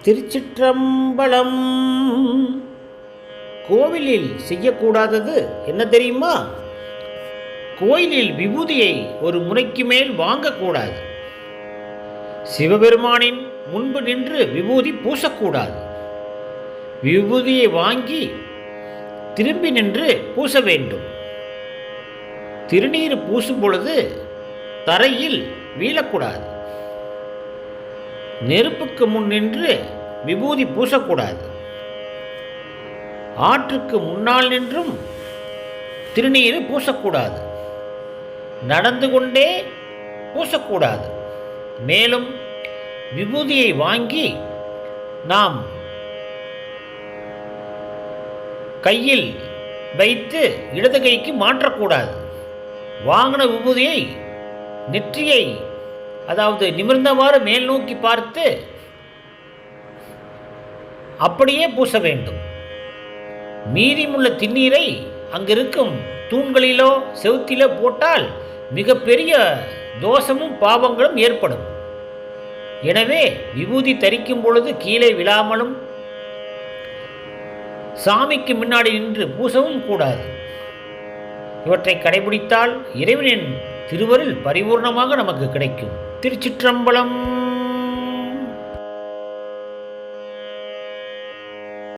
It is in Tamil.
திருச்சிற்றம்பலம். கோவிலில் செய்யக்கூடாதது என்ன தெரியுமா? கோயிலில் விபூதியை ஒரு முறைக்கு மேல் வாங்கக்கூடாது. சிவபெருமானின் முன்பு நின்று விபூதி பூசக்கூடாது. விபூதியை வாங்கி திரும்பி நின்று பூச வேண்டும். திருநீர் பூசும் பொழுது தரையில் வீழக்கூடாது. நெருப்புக்கு முன் நின்று விபூதி பூசக்கூடாது. ஆற்றுக்கு முன்னால் நின்றும் திருநீர் பூசக்கூடாது. நடந்து கொண்டே பூசக்கூடாது. மேலும் விபூதியை வாங்கி நாம் கையில் வைத்து இடது கைக்கு மாற்றக்கூடாது. வாங்கின விபூதியை நெற்றியை அதாவது நிமிர்ந்தவாறு மேல் நோக்கி பார்த்து அப்படியே பூச வேண்டும். மீதியுள்ள திண்ணீரை அங்கிருக்கும் தூண்களிலோ செவுத்திலோ போட்டால் மிகப்பெரிய தோஷமும் பாவங்களும் ஏற்படும். எனவே விபூதி தரிக்கும் பொழுது கீழே விழாமலும் சாமிக்கு முன்னாடி நின்று பூசவும் கூடாது. இவற்றை கடைபிடித்தால் இறைவனின் திருவருள் பரிபூர்ணமாக நமக்கு கிடைக்கும். திருச்சிற்றம்பலம்.